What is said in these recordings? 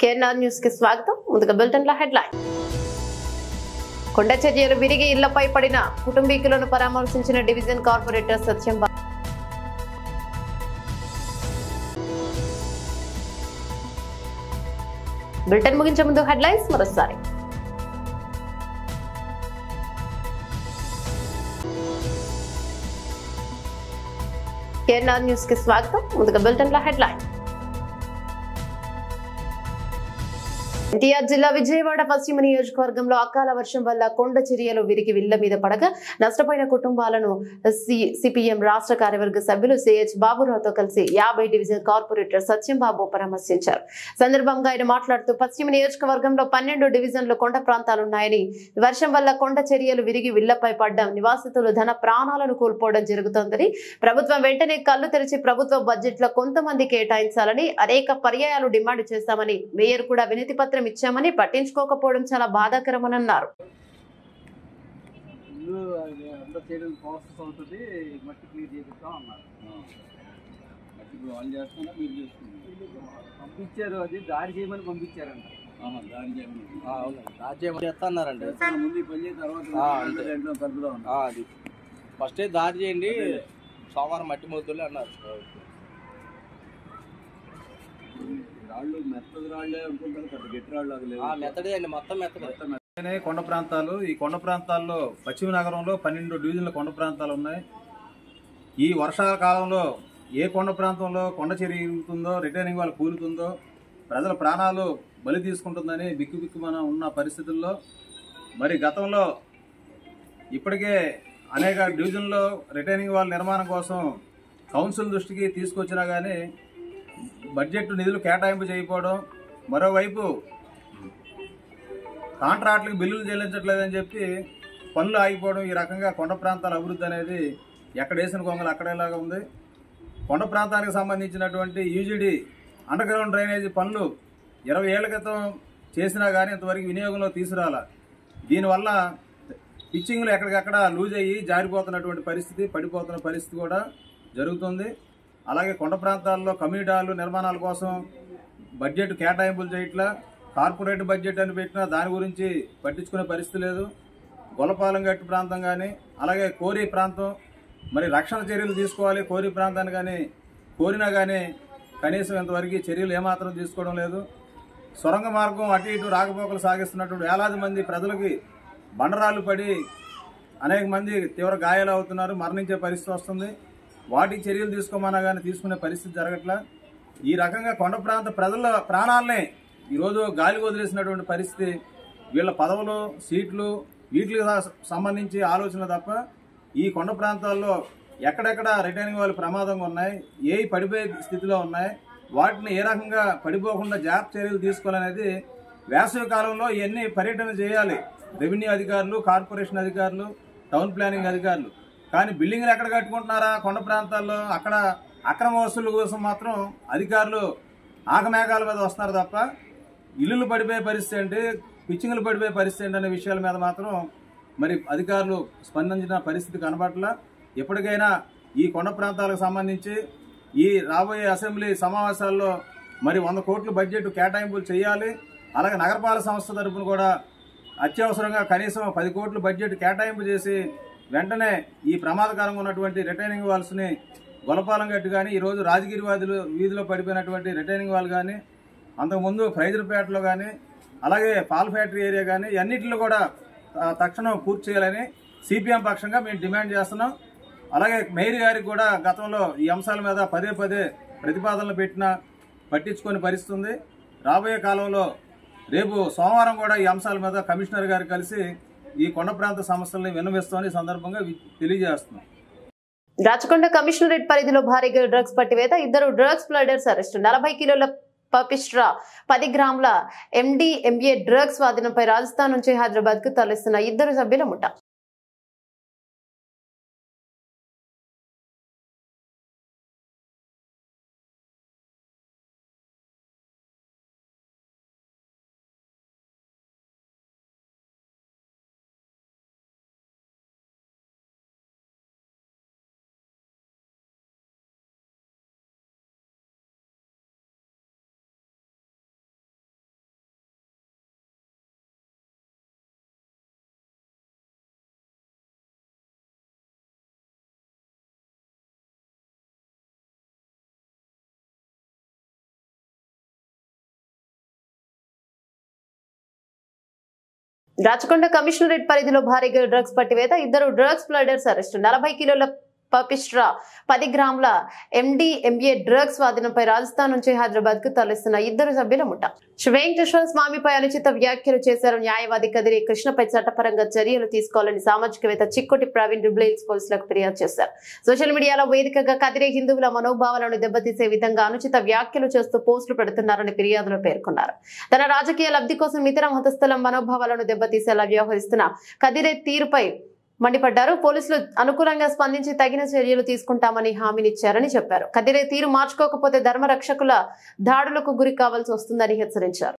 KNR news కి స్వాగతం. ముందుగా బులెటిన్ లో హెడ్లైన్. కొండ చర్యలు విరిగి ఇళ్లపై పడిన కుటుంబీకులను పరామర్శించిన డివిజన్ కార్పొరేటర్ సత్యం. బులెటిన్ ముగించే ముందు హెడ్లైన్స్ మరోసారి. కేఎన్ఆర్ న్యూస్ కి స్వాగతం. ముందుగా బులెటిన్ లో హెడ్లైన్. ఎన్టీఆర్ జిల్లా విజయవాడ పశ్చిమ నియోజకవర్గంలో అకాల వర్షం వల్ల కొండ చర్యలు విరిగి ఇళ్ల మీద పడగా నష్టపోయిన కుటుంబాలను సిపిఎం రాష్ట్ర కార్యవర్గ సభ్యులు సిహెచ్ బాబురావుతో కలిసి 50 డివిజన్ కార్పొరేటర్ సత్యం బాబు పరామర్శించారు. సందర్భంగా ఆయన మాట్లాడుతూ పశ్చిమ నియోజకవర్గంలో 12 డివిజన్లు కొండ ప్రాంతాలున్నాయని, వర్షం వల్ల కొండ చర్యలు విరిగి ఇళ్లపై పడ్డం నివాసితులు ధన ప్రాణాలను కోల్పోవడం జరుగుతోందని, ప్రభుత్వం వెంటనే కళ్లు తెరిచి ప్రభుత్వ బడ్జెట్ లో కొంతమంది కేటాయించాలని అనేక పర్యాయాలు డిమాండ్ చేశామని, మేయర్ కూడా వినతి పత్రం ఇచ్చామని పట్టించుకోకపోవడం చాలా బాధాకరమని అన్నారు. పంపించారు, అది దారి చేయమని పంపించారంట. అది ఫస్టే దారి చేయండి, సోమవారం మట్టి మొద్దులే అన్నారు. రాళ్ళు మెత్తడి రాళ్లే అనుకుంటారు, గట్టి రాళ్ళు మెత్తడే అండి, మొత్తం మెత్తడే. కొండ ప్రాంతాలు, ఈ కొండ ప్రాంతాల్లో పశ్చిమ నగరంలో 12 డివిజన్ల కొండ ప్రాంతాలు ఉన్నాయి. ఈ వర్షాల కాలంలో ఏ కొండ ప్రాంతంలో కొండ చెరుగుతుందో, రిటైనింగ్ వాళ్ళు కూలుతుందో, ప్రజల ప్రాణాలు బలి తీసుకుంటుందని బిక్కుబిక్కుమన ఉన్న పరిస్థితుల్లో మరి గతంలో ఇప్పటికే అనేక డివిజన్లో రిటైనింగ్ వాళ్ళ నిర్మాణం కోసం కౌన్సిల్ దృష్టికి తీసుకొచ్చినా కానీ బడ్జెట్ నిధులు కేటాయింపు చేయకపోవడం, మరోవైపు కాంట్రాక్టులకు బిల్లులు చెల్లించట్లేదని చెప్పి పనులు ఆగిపోవడం, ఈ రకంగా కొండ ప్రాంతాల అభివృద్ధి అనేది ఎక్కడ వేసిన కొంగలు అక్కడేలాగా ఉంది. కొండ ప్రాంతానికి సంబంధించినటువంటి యూజీడీ అండర్ గ్రౌండ్ డ్రైనేజీ పనులు 20 ఏళ్ల క్రితం చేసినా కానీ ఇంతవరకు వినియోగంలో తీసుకురాల. దీనివల్ల పిచ్చింగ్లు ఎక్కడికక్కడ లూజ్ అయ్యి జారిపోతున్నటువంటి పరిస్థితి, పడిపోతున్న పరిస్థితి కూడా జరుగుతుంది. అలాగే కొండ ప్రాంతాల్లో కమ్యూనిటీ నిర్మాణాల కోసం బడ్జెట్ కేటాయింపులు చేయట్లా, కార్పొరేట్ బడ్జెట్ అని పెట్టినా దాని గురించి పట్టించుకునే పరిస్థితి లేదు. గొల్లపాలెం గట్టు ప్రాంతం కానీ, అలాగే కోరి ప్రాంతం, మరి రక్షణ చర్యలు తీసుకోవాలి కోరి ప్రాంతాన్ని కానీ కోరినా కానీ కనీసం ఇంతవరకు చర్యలు ఏమాత్రం తీసుకోవడం లేదు. సొరంగ మార్గం అటు ఇటు రాకపోకలు సాగిస్తున్నటువంటి వేలాది మంది ప్రజలకి బండరాళ్లు పడి అనేక మంది తీవ్ర గాయాలు అవుతున్నారు, మరణించే పరిస్థితి వస్తుంది. వాటికి చర్యలు తీసుకోమన్నా కానీ తీసుకునే పరిస్థితి జరగట్లా. ఈ రకంగా కొండ ప్రాంత ప్రజల ప్రాణాలనే ఈరోజు గాలి వదిలేసినటువంటి పరిస్థితి. వీళ్ళ పదవులు, సీట్లు, వీటికి సంబంధించి ఆలోచన తప్ప ఈ కొండ ప్రాంతాల్లో ఎక్కడెక్కడ రిటైనింగ్ వాళ్ళు ప్రమాదంగా ఉన్నాయి, ఏ పడిపోయే స్థితిలో ఉన్నాయి, వాటిని ఏ రకంగా పడిపోకుండా జాగ్రత్త చర్యలు తీసుకోవాలనేది వేసవి కాలంలో ఇవన్నీ పర్యటన చేయాలి రెవెన్యూ అధికారులు, కార్పొరేషన్ అధికారులు, టౌన్ ప్లానింగ్ అధికారులు. కానీ బిల్డింగ్లు ఎక్కడ కట్టుకుంటున్నారా కొండ ప్రాంతాల్లో, అక్కడ అక్రమ వసూళ్ల కోసం మాత్రం అధికారులు ఆగమేఘాల మీద వస్తున్నారు తప్ప ఇల్లులు పడిపోయే పరిస్థితి ఏంటి, పిచ్చింగ్లు పడిపోయే పరిస్థితి ఏంటి అనే విషయాల మీద మాత్రం మరి అధికారులు స్పందించిన పరిస్థితి కనబట్ల. ఎప్పటికైనా ఈ కొండ ప్రాంతాలకు సంబంధించి ఈ రాబోయే అసెంబ్లీ సమావేశాల్లో మరి 100 కోట్ల బడ్జెట్ కేటాయింపులు చేయాలి. అలాగే నగరపాలక సంస్థ తరఫున కూడా అత్యవసరంగా కనీసం 10 కోట్ల బడ్జెట్ కేటాయింపు చేసి వెంటనే ఈ ప్రమాదకరంగా ఉన్నటువంటి రిటైనింగ్ వాల్స్ని గొల్లపాలెం గట్టు కానీ, ఈరోజు రాజగిరి వీధిలో పడిపోయినటువంటి రిటైనింగ్ వాల్ కానీ, అంతకుముందు ఫ్రైజర్పేటలో కానీ, అలాగే పాల్ ఫ్యాక్టరీ ఏరియా కానీ అన్నింటిలో కూడా తక్షణం పూర్తి చేయాలని సిపిఎం పక్షంగా మేము డిమాండ్ చేస్తున్నాం. అలాగే మేయర్ గారికి కూడా గతంలో ఈ అంశాల మీద పదే ప్రతిపాదనలు పెట్టినా పట్టించుకొని పరిస్థితి ఉంది. రాబోయే కాలంలో రేపు సోమవారం కూడా ఈ అంశాల మీద కమిషనర్ గారు కలిసి ఈ కొండ ప్రాంత సమస్యల్ని విన్నవిస్తామని ఈ సందర్భంగా తెలియజేస్తున్నాం. రాచకొండ కమిషనరేట్ పరిధిలో భారీగా డ్రగ్స్ పట్టివేత, 2 డ్రగ్స్ ప్లడర్స్ అరెస్టు, 40 కిలోల పపిస్ట్రా, 10 గ్రాముల MDMA డ్రగ్స్ స్వాధీనంపై రాజస్థాన్ నుంచి హైదరాబాద్ కు తరలిస్తున్న 2 సభ్యుల ముఠా. రాచకొండ కమిషనరేట్ పరిధిలో భారీగా డ్రగ్స్ పట్టివేత, 2 డ్రగ్స్ ప్లడర్స్ అరెస్టు, 40 కిలోల పపిస్ట్రా, 10 గ్రాముల MDMA డ్రగ్స్ స్వాధీనంపై రాజస్థాన్ నుంచి హైదరాబాద్ కు తరలిస్తున్న 2 సభ్యుల ముఠా. వెంకటేశ్వర స్వామిపై అనుచిత వ్యాఖ్యలు చేశారు. న్యాయవాది కదిరి కృష్ణపై చట్టపరంగా చర్యలు తీసుకోవాలని సామాజికవేత్త చిక్కోటి ప్రవీణ్ డ్యూబ్లీహిల్స్ పోలీసులకు ఫిర్యాదు చేశారు. సోషల్ మీడియాలో వేదికగా కదిరి హిందువుల మనోభావాలను దెబ్బతీసే విధంగా అనుచిత వ్యాఖ్యలు చేస్తూ పోస్టులు పెడుతున్నారని ఫిర్యాదులో పేర్కొన్నారు. తన రాజకీయ లబ్ధి కోసం ఇతర మతస్థుల మనోభావాలను దెబ్బతీసేలా వ్యవహరిస్తున్న కదిరే తీరుపై మండిపడ్డారు. పోలీసులు అనుకూలంగా స్పందించి తగిన చర్యలు తీసుకుంటామని హామీనిచ్చారని చెప్పారు. కదిరే తీరు మార్చుకోకపోతే ధర్మరక్షకుల దాడులకు గురి కావాల్సి వస్తుందని హెచ్చరించారు.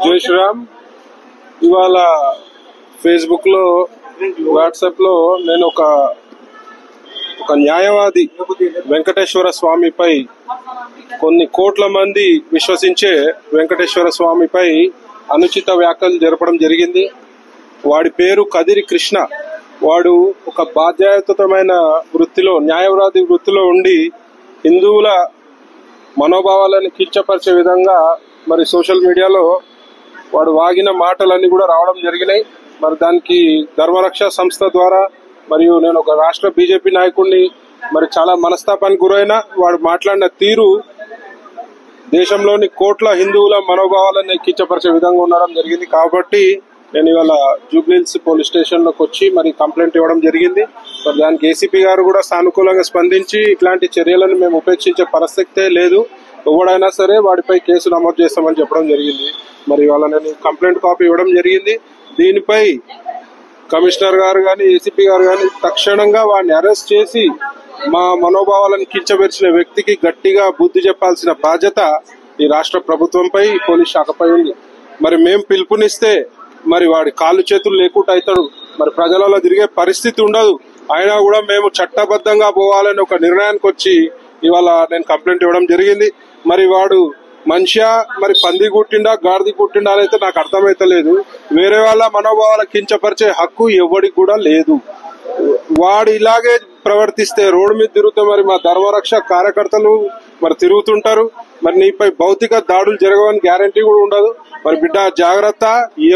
జై శ్రీరామ్. ఇవాళ ఫేస్బుక్ లో, వాట్సాప్ లో నేను ఒక న్యాయవాది వెంకటేశ్వర స్వామిపై కొన్ని కోట్ల మంది విశ్వసించే వెంకటేశ్వర స్వామిపై అనుచిత వ్యాఖ్యలు జరపడం జరిగింది. వాడి పేరు కదిరి కృష్ణ. వాడు ఒక బాధ్యతమైన వృత్తిలో, న్యాయవాది వృత్తిలో ఉండి హిందువుల మనోభావాలను కించపరిచే విధంగా మరి సోషల్ మీడియాలో వాడు వాగిన మాటలన్నీ కూడా రావడం జరిగినాయి. మరి దానికి ధర్మరక్ష సంస్థ ద్వారా, మరియు నేను ఒక రాష్ట్ర బీజేపీ నాయకుడిని, మరి చాలా మనస్తాపానికి గురైన వాడు మాట్లాడిన తీరు దేశంలోని కోట్ల హిందువుల మనోభావాలను కించపరిచే విధంగా ఉండడం జరిగింది. కాబట్టి నేను ఇవాళ జూబ్లీహిల్స్ పోలీస్ స్టేషన్ లోకి వచ్చి మరి కంప్లైంట్ ఇవ్వడం జరిగింది. మరి దానికి ఏసీపీ గారు కూడా సానుకూలంగా స్పందించి ఇట్లాంటి చర్యలను మేము ఉపేక్షించే పరిస్థితే లేదు, ఎవడైనా సరే వాడిపై కేసు నమోదు చేస్తామని చెప్పడం జరిగింది. మరి ఇవాళ నేను కంప్లైంట్ కాపీ ఇవ్వడం జరిగింది. దీనిపై కమిషనర్ గారు గాని, ఏసీపీ గారు గాని తక్షణంగా వాడిని అరెస్ట్ చేసి మా మనోభావాలను కించబెరిచిన వ్యక్తికి గట్టిగా బుద్ధి చెప్పాల్సిన బాధ్యత ఈ రాష్ట్ర ప్రభుత్వంపై, ఈ పోలీస్ శాఖపై ఉంది. మరి మేము పిలుపునిస్తే మరి వాడి కాళ్ళు చేతులు లేకుండా అవుతాడు, మరి ప్రజలలో తిరిగే పరిస్థితి ఉండదు. అయినా కూడా మేము చట్టబద్ధంగా పోవాలని ఒక నిర్ణయానికి వచ్చి ఇవాళ నేను కంప్లైంట్ ఇవ్వడం జరిగింది. మరి వాడు మనిషా, మరి పంది కుట్టిండా గాడిది కుట్టిండా అయితే నాకు అర్థమైతలేదు. వేరే వాళ్ళ మనోభావాల కించపరిచే హక్కు ఎవరికి కూడా లేదు. వాడు ఇలాగే ప్రవర్తిస్తే రోడ్డు మీద తిరుగుతూ మరి మా ధర్మరక్ష కార్యకర్తలు మరి తిరుగుతుంటారు. మరి నీపై భౌతిక దాడులు జరగవని గ్యారంటీ కూడా ఉండదు. మరి బిడ్డ జాగ్రత్త,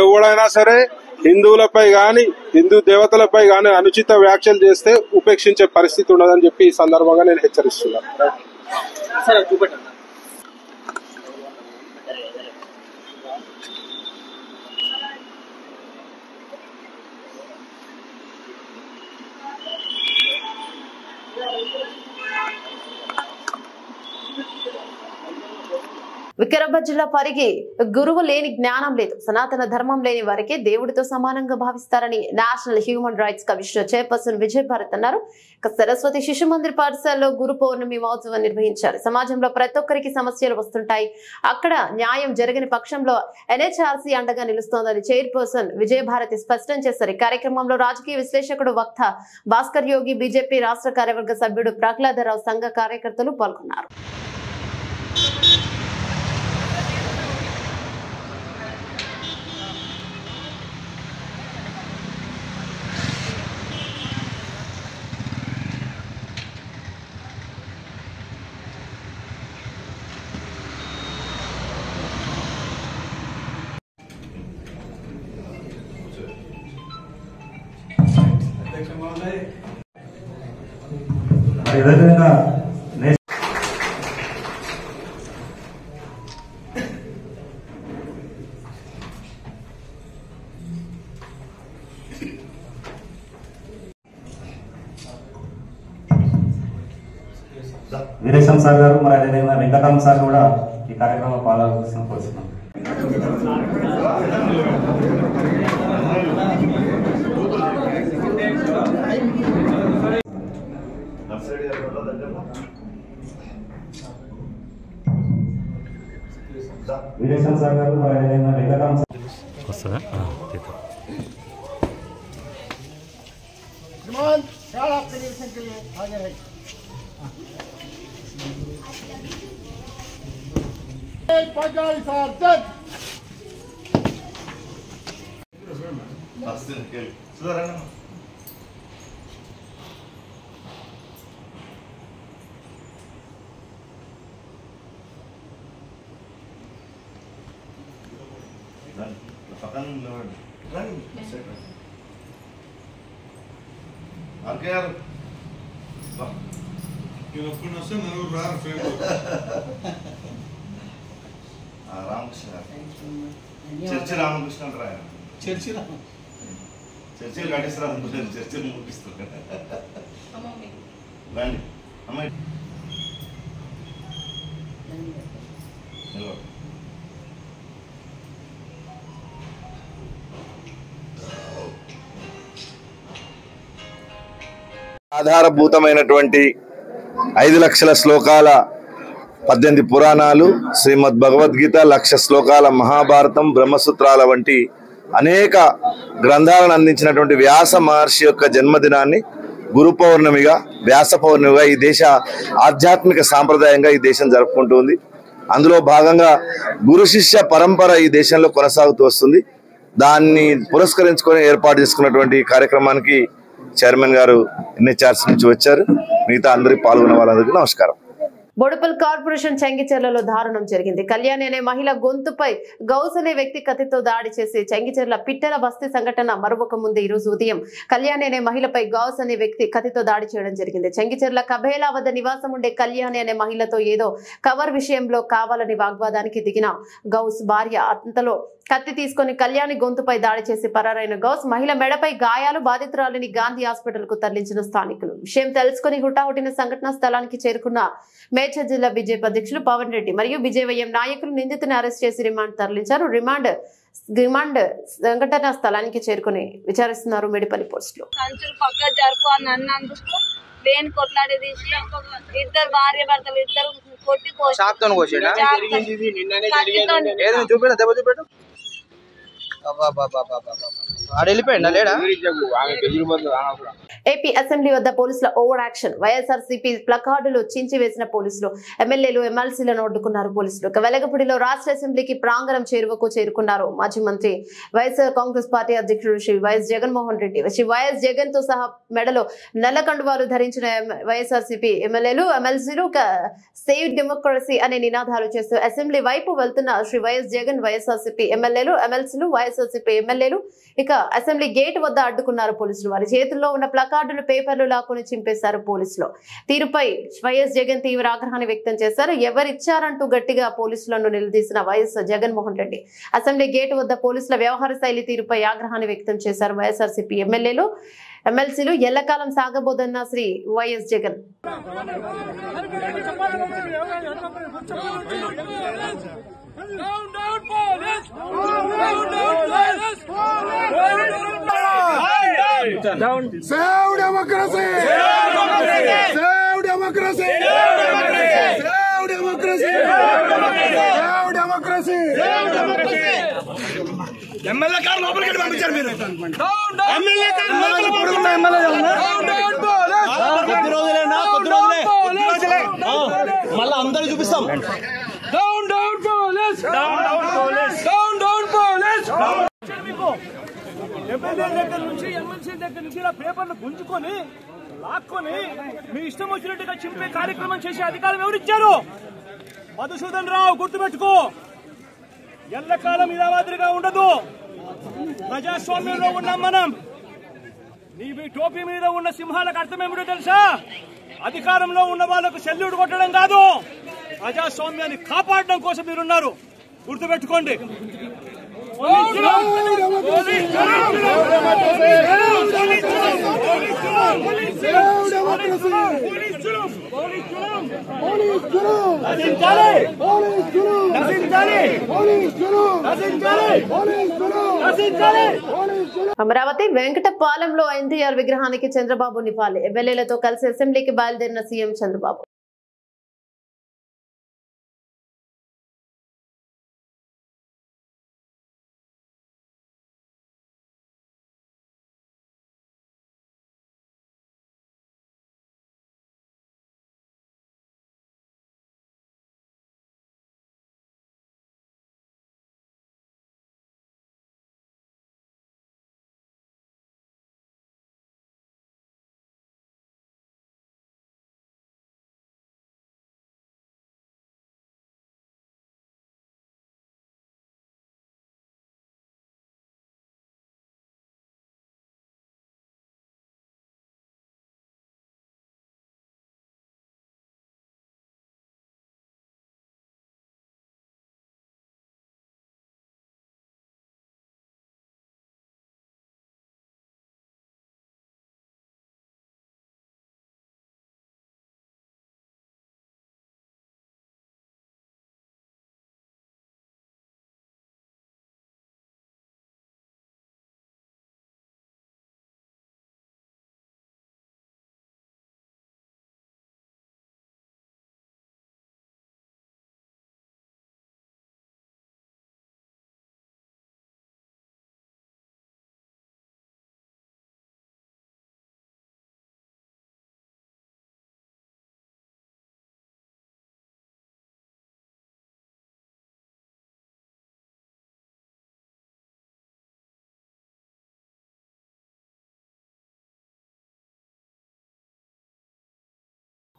ఎవడైనా సరే హిందువులపై గాని, హిందూ దేవతలపై గాని అనుచిత వ్యాఖ్యలు చేస్తే ఉపేక్షించే పరిస్థితి ఉండదని చెప్పి ఈ సందర్భంగా నేను హెచ్చరిస్తున్నాను. వికారాబాద్ జిల్లా పరిగి గురువు లేని జ్ఞానం లేదు, సనాతన ధర్మం లేని వారికి దేవుడితో సమానంగా భావిస్తారని national human rights commissioner chairperson Vijay Bharat అన్నారు. సరస్వతి శిశు మందిర్ పాఠశాలలో గురు పౌర్ణమి మహోత్సవం నిర్వహించారు. సమాజంలో ప్రతి ఒక్కరికి సమస్యలు వస్తుంటాయి, అక్కడ న్యాయం జరగని పక్షంలో NHRC అండగా నిలుస్తోందని చైర్పర్సన్ విజయ్ భారతి స్పష్టం చేశారు. ఈ కార్యక్రమంలో రాజకీయ విశ్లేషకుడు వక్త భాస్కర్ యోగి, బీజేపీ రాష్ట్ర కార్యవర్గ సభ్యుడు ప్రహ్లాదరావు, సంఘ కార్యకర్తలు పాల్గొన్నారు. విధంగా వీరేశం సార్ గారు మరి అదేవిధంగా వెంకటరామ సార్ కూడా ఈ కార్యక్రమంలో పాల్గొనాల్సిన కోరుతున్నాం. వీరేశం సార్ గారు మరి అదేవిధంగా వెంకటరామ వస్తుందా? చర్చి రామకృష్ణ అంటారా? చర్చిలు కట్టిస్తారు, చర్చిలు ముగిస్తారు. రండి అమ్మాయి ఆధారభూతమైనటువంటి 5 లక్షల శ్లోకాల 18 పురాణాలు, శ్రీమద్ భగవద్గీత, 1,00,000 శ్లోకాల మహాభారతం, బ్రహ్మసూత్రాల వంటి అనేక గ్రంథాలను అందించినటువంటి వ్యాస మహర్షి యొక్క జన్మదినాన్ని గురు పౌర్ణమిగా, వ్యాస పౌర్ణమిగా ఈ దేశ ఆధ్యాత్మిక సాంప్రదాయంగా ఈ దేశం జరుపుకుంటుంది. అందులో భాగంగా గురు శిష్య పరంపర ఈ దేశంలో కొనసాగుతూ వస్తుంది. దాన్ని పురస్కరించుకొని ఏర్పాటు చేసుకున్నటువంటి కార్యక్రమానికి చైర్మన్ గారు ఎన్హెచ్ఆర్సీ నుంచి వచ్చారు. మిగతా అందరికి పాల్గొన్న వాళ్ళందరికీ నమస్కారం. బోడుపల్ కార్పొరేషన్ చెంగిచెర్లలో దారుణం జరిగింది. కళ్యాణి అనే మహిళ గొంతుపై గౌస్ అనే వ్యక్తి కత్తితో దాడి చేసి చెంగిచెర్ల పిట్టెల బస్తీ సంఘటన మరొక ముందు ఈ రోజు ఉదయం కళ్యాణి అనే మహిళపై గౌస్ అనే వ్యక్తి కత్తితో దాడి చేయడం జరిగింది. చెంగిచెర్ల కబేలా వద్ద నివాసం ఉండే కళ్యాణి అనే మహిళతో ఏదో కవర్ విషయంలో కావాలని వాగ్వాదానికి దిగిన గౌస్ భార్య అంతలో కత్తి తీసుకుని కళ్యాణి గొంతుపై దాడి చేసి పరారైన గౌస్ మహిళ మెడపై గాయాలు, బాధితురాలిని గాంధీ హాస్పిటల్ కు తరలించిన స్థానికులు. విషయం తెలుసుకుని హుటాహుటిన సంఘటనా స్థలానికి చేరుకున్న మేడ్చల్ జిల్లా బీజేపీ అధ్యక్షులు పవన్ రెడ్డి మరియు బీజేవైఎం నాయకులు నిందితుని అరెస్ట్ చేసి రిమాండ్ తరలించారు. రిమాండ్ సంఘటన స్థలానికి చేరుకుని విచారిస్తున్నారు మేడిపల్లి పోస్టులు. లేని కొట్లాడి తీసి ఇద్దరు భార్య భర్తలు ఇద్దరు కొట్టి చూపెట్టు దెబ్బ చూపెట్టు ఏపీ అసెంబ్లీ వద్ద పోలీసుల ఓవర్ యాక్షన్. వైఎస్ఆర్సీపీ ప్లకార్డులు చించి వేసిన పోలీసులు, ఎమ్మెల్యేలు, ఎమ్మెల్సీలను అడ్డుకున్నారు పోలీసులు. వెలగపూడిలో రాష్ట్ర అసెంబ్లీకి ప్రాంగణం చేరుకున్నారు మాజీ మంత్రి వైఎస్ఆర్ కాంగ్రెస్ పార్టీ అధ్యక్షుడు శ్రీ వైఎస్ జగన్మోహన్ రెడ్డి. శ్రీ వైఎస్ జగన్ తో సహా మెడలో నల్ల కండువాలు ధరించిన వైఎస్ఆర్సీపీ ఎమ్మెల్యేలు, ఎమ్మెల్సీలు సేవ్ డెమోక్రసీ అనే నినాదాలు చేస్తూ అసెంబ్లీ వైపు వెళ్తున్న శ్రీ వైఎస్ జగన్, వైఎస్ఆర్సీపీ ఎమ్మెల్యేలు, ఎమ్మెల్సీలు, వైఎస్ఆర్సీపీ ఎమ్మెల్యేలు ఇక అసెంబ్లీ గేట్ వద్ద అడ్డుకున్నారు పోలీసులు. వారి చేతుల్లో ఉన్న ప్లకార్డులు, పేపర్లు లాక్కుని చింపేశారు పోలీసులు. తీరుపై వైఎస్ జగన్ తీవ్ర ఆగ్రహాన్ని వ్యక్తం చేశారు. ఎవరిచ్చారంటూ గట్టిగా పోలీసులను నిలదీసిన YS Jaganmohan Reddy assembly gate వద్ద పోలీసుల వ్యవహార శైలి తీరుపై ఆగ్రహాన్ని వ్యక్తం చేశారు. వైఎస్ఆర్సీపీ ఎమ్మెల్యేలు, ఎమ్మెల్సీలు ఎల్లకాలం సాగబోదన్న Shri YS Jagan. Save democracy! Save democracy! Save democracy! Save democracy! MLA car లోపలికి వెళ్ళి పంపించారు మీరు. ఎమ్మెల్యే కారు కొద్ది రోజులే మళ్ళీ అందరూ చూపిస్తాం. Down down police, down police, down police. MLA దగ్గర నుంచి, ఎమ్మెల్సీ దగ్గర నుంచి ఇలా పేపర్లు గుంజుకొని లాక్కొని మీ ఇష్టం వచ్చినట్టుగా చింపే కార్యక్రమం చేసే అధికారం ఎవరిచ్చారు? మధుసూదన్ రావు, గుర్తుపెట్టుకో. ఎల్లకాలం ఇలా మాదిరిగా ఉండదు. ప్రజాస్వామ్యంలో ఉన్నాం మనం. నీ టోపీ మీద ఉన్న సింహాలకు అర్థం ఏమిటో తెలుసా? అధికారంలో ఉన్న వాళ్లకు సెల్యూట్ కొట్టడం కాదు, ప్రజాస్వామ్యాన్ని కాపాడడం కోసం మీరున్నారు. గుర్తుపెట్టుకోండి. అమరావతి వెంకటపాలెంలో ఎన్టీఆర్ విగ్రహానికి చంద్రబాబు నివాళి. ఎమ్మెల్యేలతో కలిసి అసెంబ్లీకి బయలుదేరిన సీఎం చంద్రబాబు.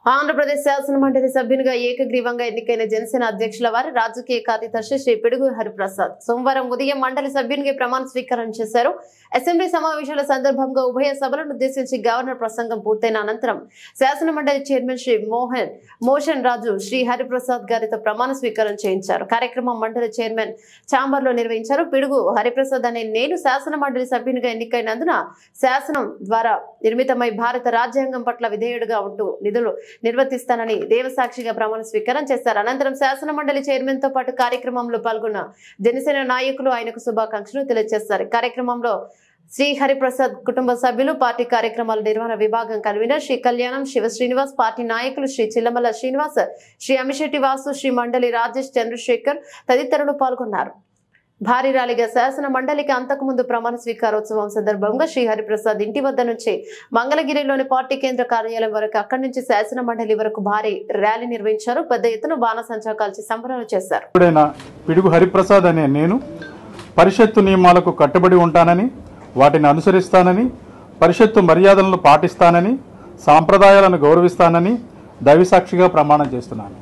ఆంధ్రప్రదేశ్ శాసనమండలి సభ్యునిగా ఏకగ్రీవంగా ఎన్నికైన జనసేన అధ్యక్షుల వారి రాజకీయ కార్యదర్శి శ్రీ పిడుగు హరిప్రసాద్ సోమవారం ఉదయం మండలి సభ్యునిగా ప్రమాణ స్వీకారం చేశారు. అసెంబ్లీ సమావేశాల సందర్భంగా ఉభయ సభలను ఉద్దేశించి గవర్నర్ ప్రసంగం పూర్తయిన అనంతరం శాసనమండలి చైర్మన్ శ్రీ మోషన్ రాజు శ్రీ హరిప్రసాద్ గారితో ప్రమాణ స్వీకారం చేయించారు. కార్యక్రమం మండలి చైర్మన్ ఛాంబర్ లో నిర్వహించారు. పిడుగు హరిప్రసాద్ అనే నేను శాసనమండలి సభ్యునిగా ఎన్నికైనందున శాసనం ద్వారా నిర్మితమై భారత రాజ్యాంగం పట్ల విధేయుడుగా ఉంటూ నిధులు నిర్వర్తిస్తానని దేవసాక్షిగా ప్రమాణ స్వీకారం చేశారు. అనంతరం శాసన మండలి చైర్మన్ తో పాటు కార్యక్రమంలో పాల్గొన్న జనసేన నాయకులు ఆయనకు శుభాకాంక్షలు తెలియజేశారు. కార్యక్రమంలో శ్రీ హరిప్రసాద్ కుటుంబ సభ్యులు, పార్టీ కార్యక్రమాల నిర్వహణ విభాగం కన్వీనర్ శ్రీ కళ్యాణం శివ శ్రీనివాస్, పార్టీ నాయకులు శ్రీ చిల్లమల్ల శ్రీనివాస్, శ్రీ అమిశెట్టి వాసు, శ్రీ మండలి రాజేష్ చంద్రశేఖర్ తదితరులు పాల్గొన్నారు. భారీ ర్యాలీగా శాసన మండలికి అంతకుముందు ప్రమాణ స్వీకారోత్సవం సందర్భంగా శ్రీ హరిప్రసాద్ ఇంటి వద్ద నుంచి మంగళగిరిలోని పార్టీ కేంద్ర కార్యాలయం వరకు, అక్కడి నుంచి శాసన మండలి వరకు భారీ ర్యాలీ నిర్వహించారు. పెద్ద ఎత్తున బాణసంచా కాల్చి సంబరాలు చేశారు. పిడుగు హరిప్రసాద్ అనే నేను పరిషత్తు నియమాలకు కట్టుబడి ఉంటానని, వాటిని అనుసరిస్తానని, పరిషత్తు మర్యాదలను పాటిస్తానని, సాంప్రదాయాలను గౌరవిస్తానని దైవసాక్షిగా ప్రమాణం చేస్తున్నాను.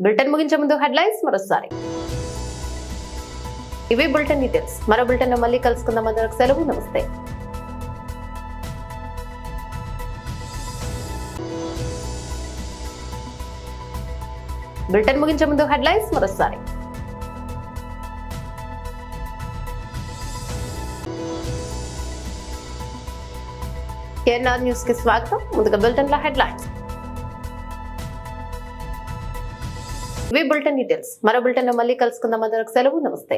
బులెటిన్ ముగించే ముందు హెడ్లైన్స్ మరోసారి. ఇవి బులెటిన్ డీటెయిల్స్. మరో బులెటిన్ లో మళ్ళీ కలుసుకుందాం. అందరికి సెలవు. నమస్తే. బులెటిన్ ముగించే ముందు హెడ్లైన్స్ మరోసారి. కేఎన్ఆర్ న్యూస్ కి స్వాగతం. ముందుగా బులెటిన్ లో హెడ్లైన్స్. ఇవి బులెటిన్ డీటెయిల్స్. మరో బులెటిన్ లో మళ్ళీ కలుసుకుందాం. అందరికి సెలవు. నమస్తే.